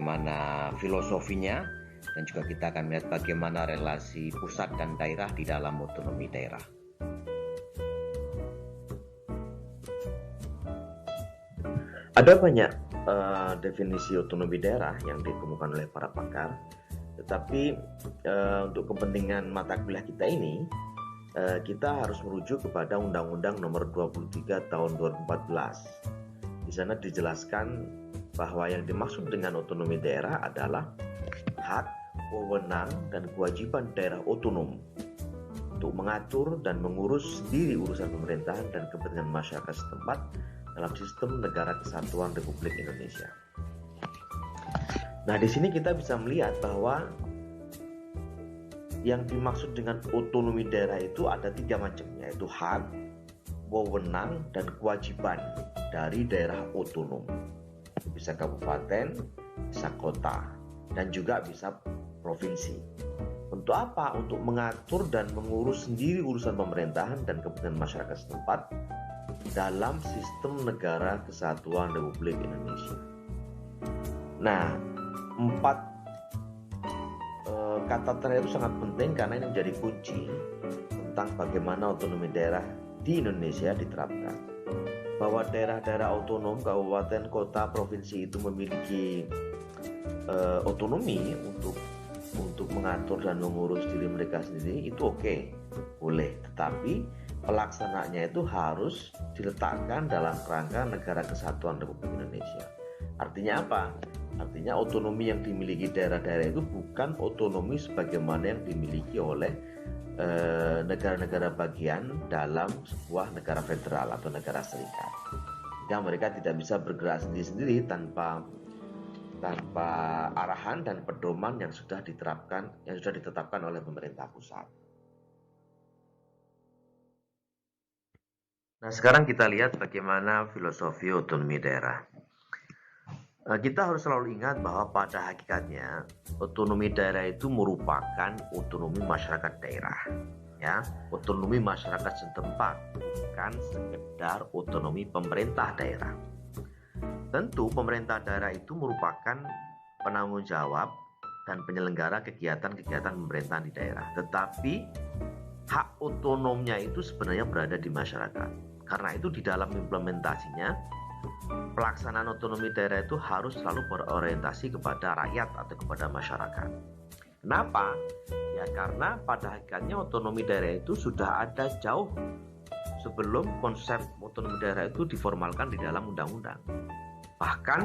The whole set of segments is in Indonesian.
bagaimana filosofinya, dan juga kita akan melihat bagaimana relasi pusat dan daerah di dalam otonomi daerah. Ada banyak definisi otonomi daerah yang ditemukan oleh para pakar, tetapi untuk kepentingan mata kuliah kita ini, kita harus merujuk kepada Undang-Undang Nomor 23 Tahun 2014. Di sana dijelaskan bahwa yang dimaksud dengan otonomi daerah adalah hak, wewenang, dan kewajiban daerah otonom untuk mengatur dan mengurus sendiri urusan pemerintahan dan kepentingan masyarakat setempat dalam sistem negara kesatuan Republik Indonesia. Nah, di sini kita bisa melihat bahwa yang dimaksud dengan otonomi daerah itu ada 3 macam, yaitu hak, wewenang, dan kewajiban dari daerah otonom. Bisa kabupaten, bisa kota, dan juga bisa provinsi. Untuk apa? Untuk mengatur dan mengurus sendiri urusan pemerintahan dan kepentingan masyarakat setempat dalam sistem negara kesatuan Republik Indonesia. Nah, 4 kata terakhir itu sangat penting karena ini menjadi kunci tentang bagaimana otonomi daerah di Indonesia diterapkan. Bahwa daerah-daerah otonom, kabupaten, kota, provinsi itu memiliki otonomi untuk mengatur dan mengurus diri mereka sendiri, itu oke, boleh. Tetapi pelaksanaannya itu harus diletakkan dalam kerangka negara kesatuan Republik Indonesia. Artinya apa? Artinya otonomi yang dimiliki daerah-daerah itu bukan otonomi sebagaimana yang dimiliki oleh negara-negara bagian dalam sebuah negara federal atau negara serikat. Sehingga mereka tidak bisa bergerak sendiri-sendiri tanpa arahan dan pedoman yang sudah ditetapkan oleh pemerintah pusat. Nah, sekarang kita lihat bagaimana filosofi otonomi daerah. Kita harus selalu ingat bahwa pada hakikatnya otonomi daerah itu merupakan otonomi masyarakat daerah, ya, otonomi masyarakat setempat, bukan sekedar otonomi pemerintah daerah. Tentu pemerintah daerah itu merupakan penanggung jawab dan penyelenggara kegiatan-kegiatan pemerintahan di daerah, tetapi hak otonomnya itu sebenarnya berada di masyarakat. Karena itu di dalam implementasinya, pelaksanaan otonomi daerah itu harus selalu berorientasi kepada rakyat atau kepada masyarakat. Kenapa? Ya karena pada hakikatnya otonomi daerah itu sudah ada jauh sebelum konsep otonomi daerah itu diformalkan di dalam undang-undang. Bahkan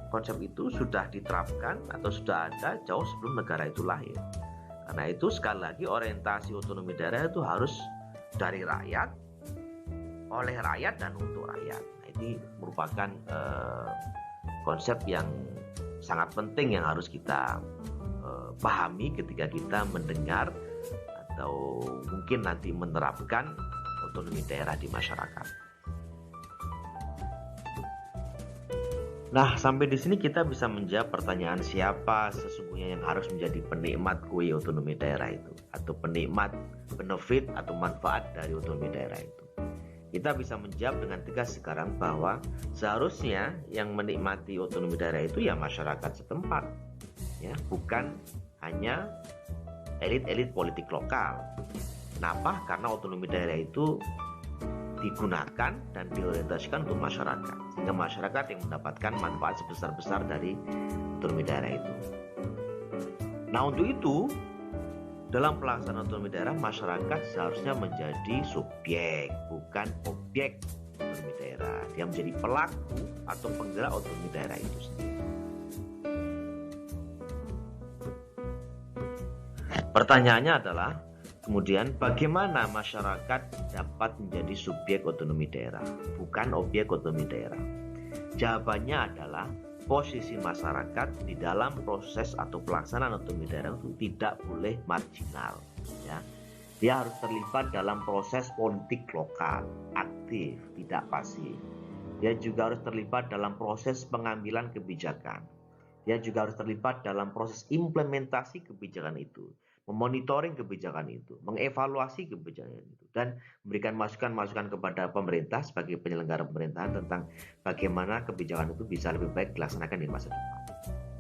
konsep itu sudah diterapkan atau sudah ada jauh sebelum negara itu lahir. Karena itu sekali lagi orientasi otonomi daerah itu harus dari rakyat, oleh rakyat, dan untuk rakyat. Ini merupakan konsep yang sangat penting yang harus kita pahami ketika kita mendengar atau mungkin nanti menerapkan otonomi daerah di masyarakat. Nah, sampai di sini kita bisa menjawab pertanyaan siapa sesungguhnya yang harus menjadi penikmat kue otonomi daerah itu, atau penikmat benefit atau manfaat dari otonomi daerah itu. Kita bisa menjawab dengan tegas sekarang bahwa seharusnya yang menikmati otonomi daerah itu ya masyarakat setempat, ya, bukan hanya elit-elit politik lokal. Kenapa? Karena otonomi daerah itu digunakan dan diorientasikan untuk masyarakat, sehingga masyarakat yang mendapatkan manfaat sebesar-besar dari otonomi daerah itu. Nah, untuk itu dalam pelaksanaan otonomi daerah, masyarakat seharusnya menjadi subjek, bukan objek otonomi daerah. Dia menjadi pelaku atau penggerak otonomi daerah itu sendiri. Pertanyaannya adalah, kemudian bagaimana masyarakat dapat menjadi subjek otonomi daerah, bukan objek otonomi daerah? Jawabannya adalah posisi masyarakat di dalam proses atau pelaksanaan otonomi daerah itu tidak boleh marginal, ya. Dia harus terlibat dalam proses politik lokal, aktif, tidak pasif. Dia juga harus terlibat dalam proses pengambilan kebijakan. Dia juga harus terlibat dalam proses implementasi kebijakan itu, memonitoring kebijakan itu, mengevaluasi kebijakan itu, dan memberikan masukan-masukan kepada pemerintah sebagai penyelenggara pemerintahan tentang bagaimana kebijakan itu bisa lebih baik dilaksanakan di masa depan.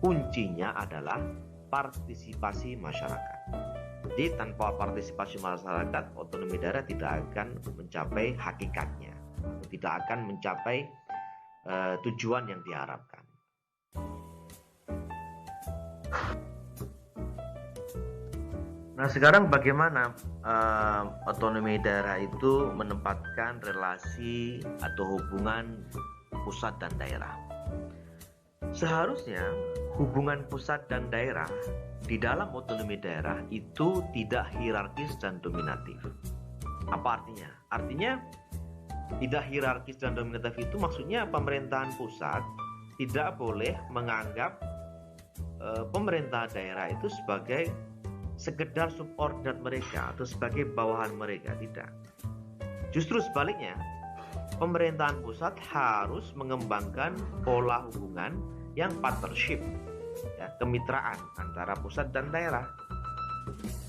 kuncinya adalah partisipasi masyarakat. Jadi tanpa partisipasi masyarakat, otonomi daerah tidak akan mencapai hakikatnya, tidak akan mencapai tujuan yang diharapkan. Nah, sekarang bagaimana otonomi daerah itu menempatkan relasi atau hubungan pusat dan daerah? Seharusnya hubungan pusat dan daerah di dalam otonomi daerah itu tidak hierarkis dan dominatif. Apa artinya? Artinya tidak hierarkis dan dominatif itu maksudnya pemerintahan pusat tidak boleh menganggap pemerintah daerah itu sebagai sekedar subordinat mereka atau sebagai bawahan mereka, tidak. Justru sebaliknya, pemerintahan pusat harus mengembangkan pola hubungan yang partnership, ya, kemitraan antara pusat dan daerah.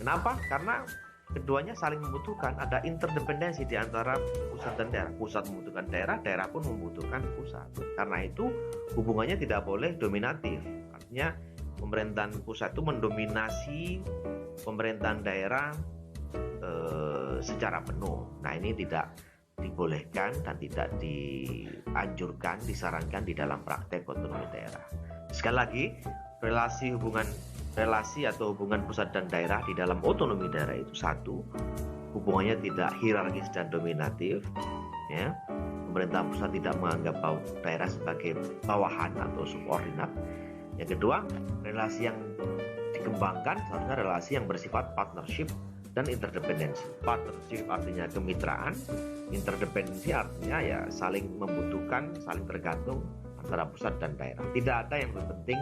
Kenapa? Karena keduanya saling membutuhkan, ada interdependensi di antara pusat dan daerah. Pusat membutuhkan daerah, daerah pun membutuhkan pusat. Karena itu hubungannya tidak boleh dominatif. Artinya pemerintahan pusat itu mendominasi pemerintahan daerah secara penuh. Nah, ini tidak dibolehkan dan tidak dianjurkan, disarankan di dalam praktek otonomi daerah. Sekali lagi, relasi atau hubungan pusat dan daerah di dalam otonomi daerah itu satu, hubungannya tidak hierarkis dan dominatif, ya. Pemerintah pusat tidak menganggap daerah sebagai bawahan atau subordinat. Yang kedua, relasi yang dikembangkan seharusnya relasi yang bersifat partnership dan interdependensi. Partnership artinya kemitraan, interdependensi artinya ya saling membutuhkan, saling tergantung antara pusat dan daerah. Tidak ada yang lebih penting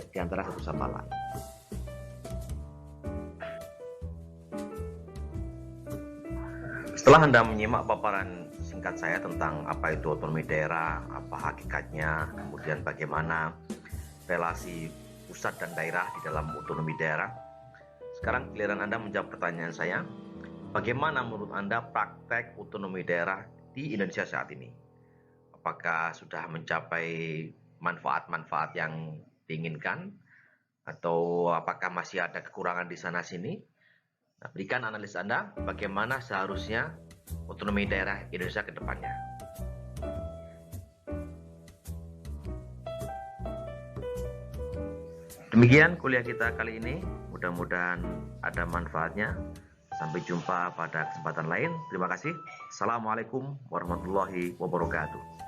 di antara satu sama lain. Setelah Anda menyimak paparan singkat saya tentang apa itu otonomi daerah, apa hakikatnya, kemudian bagaimana relasi pusat dan daerah di dalam otonomi daerah, sekarang giliran Anda menjawab pertanyaan saya, bagaimana menurut Anda praktek otonomi daerah di Indonesia saat ini? Apakah sudah mencapai manfaat-manfaat yang diinginkan? Atau apakah masih ada kekurangan di sana-sini? Nah, berikan analis Anda bagaimana seharusnya otonomi daerah Indonesia ke depannya. Demikian kuliah kita kali ini, mudah-mudahan ada manfaatnya. Sampai jumpa pada kesempatan lain. Terima kasih. Assalamualaikum warahmatullahi wabarakatuh.